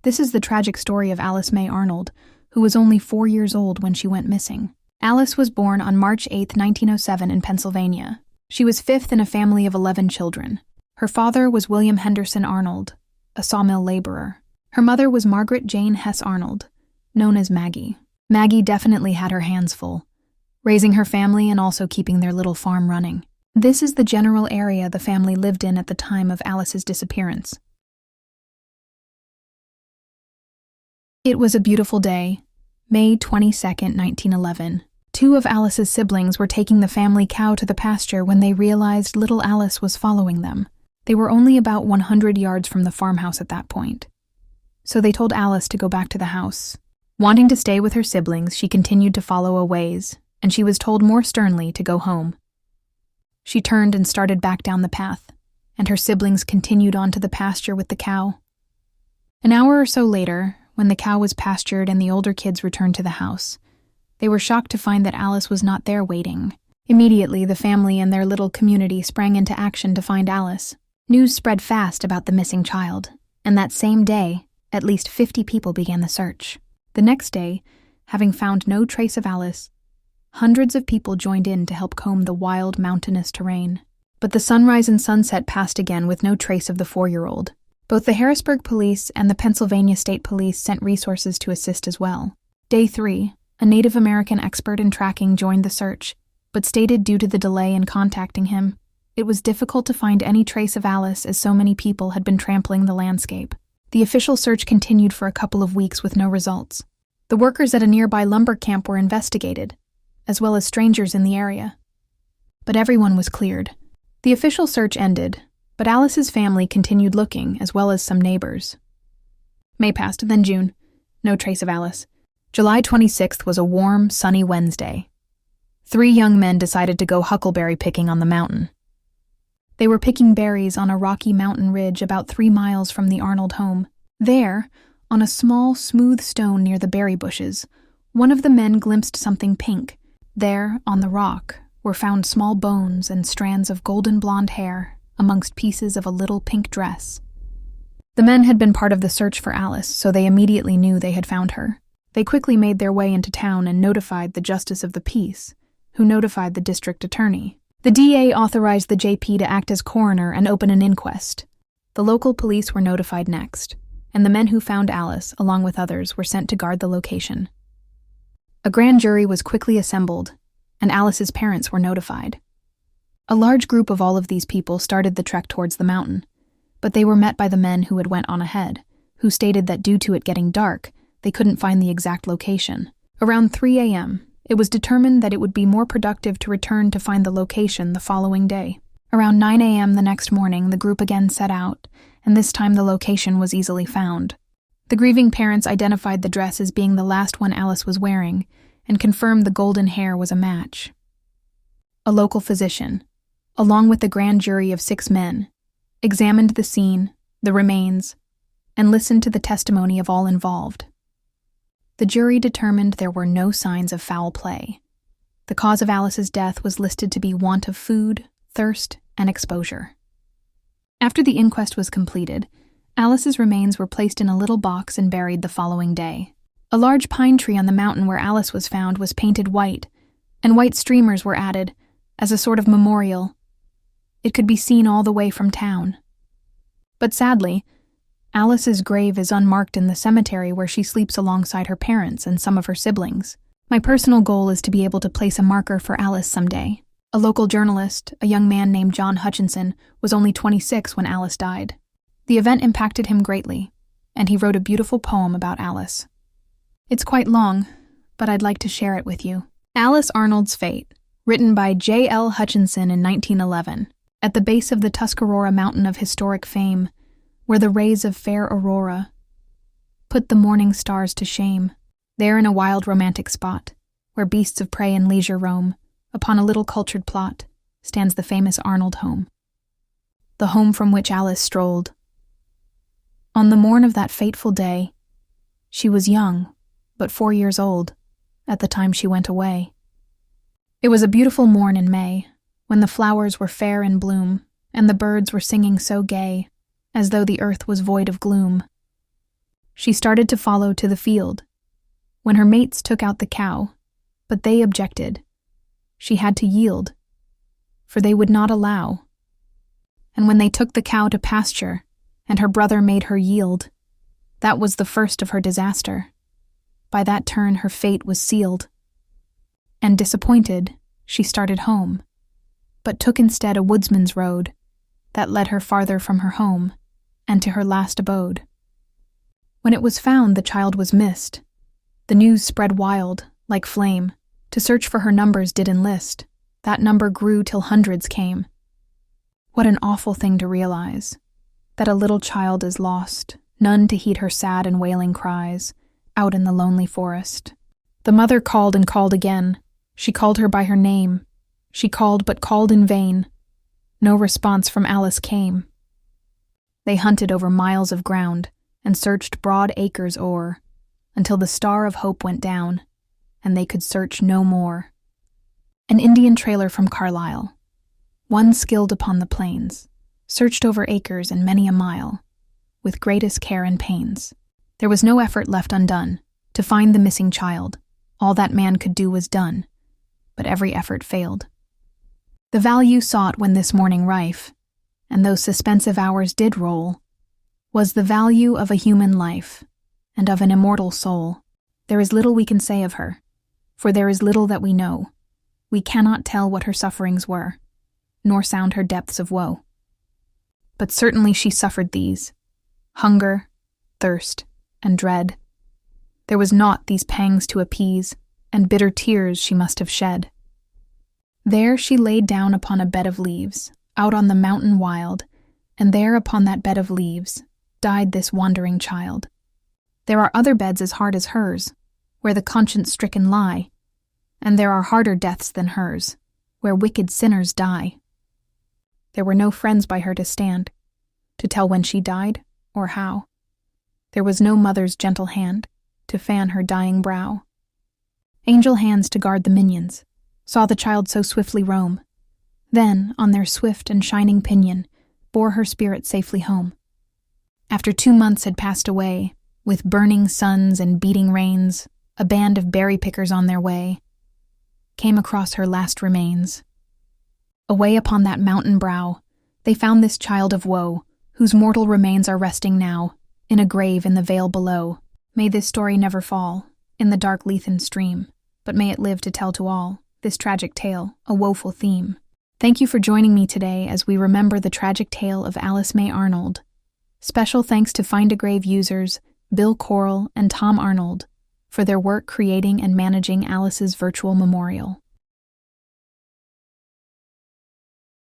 This is the tragic story of Alice May Arnold, who was only 4 years old when she went missing. Alice was born on March 8, 1907 in Pennsylvania. She was fifth in a family of 11 children. Her father was William Henderson Arnold, a sawmill laborer. Her mother was Margaret Jane Hess Arnold, known as Maggie. Maggie definitely had her hands full, raising her family and also keeping their little farm running. This is the general area the family lived in at the time of Alice's disappearance. It was a beautiful day, May 22, 1911. Two of Alice's siblings were taking the family cow to the pasture when they realized little Alice was following them. They were only about 100 yards from the farmhouse at that point. So they told Alice to go back to the house. Wanting to stay with her siblings, she continued to follow a ways, and she was told more sternly to go home. She turned and started back down the path, and her siblings continued on to the pasture with the cow. An hour or so later, when the cow was pastured and the older kids returned to the house, they were shocked to find that Alice was not there waiting. Immediately, the family and their little community sprang into action to find Alice. News spread fast about the missing child, and that same day, at least 50 people began the search. The next day, having found no trace of Alice, hundreds of people joined in to help comb the wild, mountainous terrain. But the sunrise and sunset passed again with no trace of the 4-year-old. Both the Harrisburg Police and the Pennsylvania State Police sent resources to assist as well. Day 3, a Native American expert in tracking joined the search, but stated due to the delay in contacting him, it was difficult to find any trace of Alice as so many people had been trampling the landscape. The official search continued for a couple of weeks with no results. The workers at a nearby lumber camp were investigated, as well as strangers in the area. But everyone was cleared. The official search ended, but Alice's family continued looking, as well as some neighbors. May passed, then June. No trace of Alice. July 26th was a warm, sunny Wednesday. 3 young men decided to go huckleberry picking on the mountain. They were picking berries on a rocky mountain ridge about 3 miles from the Arnold home. There, on a small, smooth stone near the berry bushes, one of the men glimpsed something pink. There, on the rock, were found small bones and strands of golden blonde hair amongst pieces of a little pink dress. The men had been part of the search for Alice, so they immediately knew they had found her. They quickly made their way into town and notified the Justice of the Peace, who notified the district attorney. The DA authorized the JP to act as coroner and open an inquest. The local police were notified next, and the men who found Alice, along with others, were sent to guard the location. A grand jury was quickly assembled, and Alice's parents were notified. A large group of all of these people started the trek towards the mountain, but they were met by the men who had went on ahead, who stated that due to it getting dark, they couldn't find the exact location. Around 3 a.m., it was determined that it would be more productive to return to find the location the following day. Around 9 a.m. the next morning, the group again set out, and this time the location was easily found. The grieving parents identified the dress as being the last one Alice was wearing, and confirmed the golden hair was a match. A local physician, along with the grand jury of 6 men, examined the scene, the remains, and listened to the testimony of all involved. The jury determined there were no signs of foul play. The cause of Alice's death was listed to be want of food, thirst, and exposure. After the inquest was completed, Alice's remains were placed in a little box and buried the following day. A large pine tree on the mountain where Alice was found was painted white, and white streamers were added as a sort of memorial. It could be seen all the way from town. But sadly, Alice's grave is unmarked in the cemetery where she sleeps alongside her parents and some of her siblings. My personal goal is to be able to place a marker for Alice someday. A local journalist, a young man named John Hutchinson, was only 26 when Alice died. The event impacted him greatly, and he wrote a beautiful poem about Alice. It's quite long, but I'd like to share it with you. Alice Arnold's Fate, written by J.L. Hutchinson in 1911. At the base of the Tuscarora Mountain of historic fame, where the rays of fair aurora put the morning stars to shame, there in a wild romantic spot, where beasts of prey and leisure roam, upon a little cultured plot, stands the famous Arnold home, the home from which Alice strolled. On the morn of that fateful day, she was young, but 4 years old, at the time she went away. It was a beautiful morn in May, when the flowers were fair in bloom, and the birds were singing so gay, as though the earth was void of gloom. She started to follow to the field, when her mates took out the cow, but they objected. She had to yield, for they would not allow. And when they took the cow to pasture, and her brother made her yield, that was the first of her disaster. By that turn her fate was sealed. And disappointed, she started home, but took instead a woodsman's road that led her farther from her home and to her last abode. When it was found the child was missed, the news spread wild, like flame. To search for her numbers did enlist. That number grew till hundreds came. What an awful thing to realize, that a little child is lost, none to heed her sad and wailing cries, out in the lonely forest. The mother called and called again. She called her by her name. She called but called in vain. No response from Alice came. They hunted over miles of ground and searched broad acres o'er, until the star of hope went down, and they could search no more. An Indian trailer from Carlisle, one skilled upon the plains, searched over acres and many a mile, with greatest care and pains. There was no effort left undone to find the missing child. All that man could do was done, but every effort failed. The value sought when this morning rife, and those suspensive hours did roll, was the value of a human life, and of an immortal soul. There is little we can say of her, for there is little that we know. We cannot tell what her sufferings were, nor sound her depths of woe. But certainly she suffered these: hunger, thirst, and dread. There was naught these pangs to appease, and bitter tears she must have shed. There she laid down upon a bed of leaves, out on the mountain wild, and there upon that bed of leaves died this wandering child. There are other beds as hard as hers, where the conscience-stricken lie, and there are harder deaths than hers, where wicked sinners die. There were no friends by her to stand, to tell when she died, or how. There was no mother's gentle hand to fan her dying brow. Angel hands to guard the minions saw the child so swiftly roam, then, on their swift and shining pinion, bore her spirit safely home. After 2 months had passed away, with burning suns and beating rains, a band of berry-pickers on their way came across her last remains. Away upon that mountain brow, they found this child of woe, whose mortal remains are resting now, in a grave in the vale below. May this story never fall in the dark Lethen stream, but may it live to tell to all this tragic tale, a woeful theme. Thank you for joining me today as we remember the tragic tale of Alice May Arnold. Special thanks to Find a Grave users Bill Coral and Tom Arnold for their work creating and managing Alice's virtual memorial.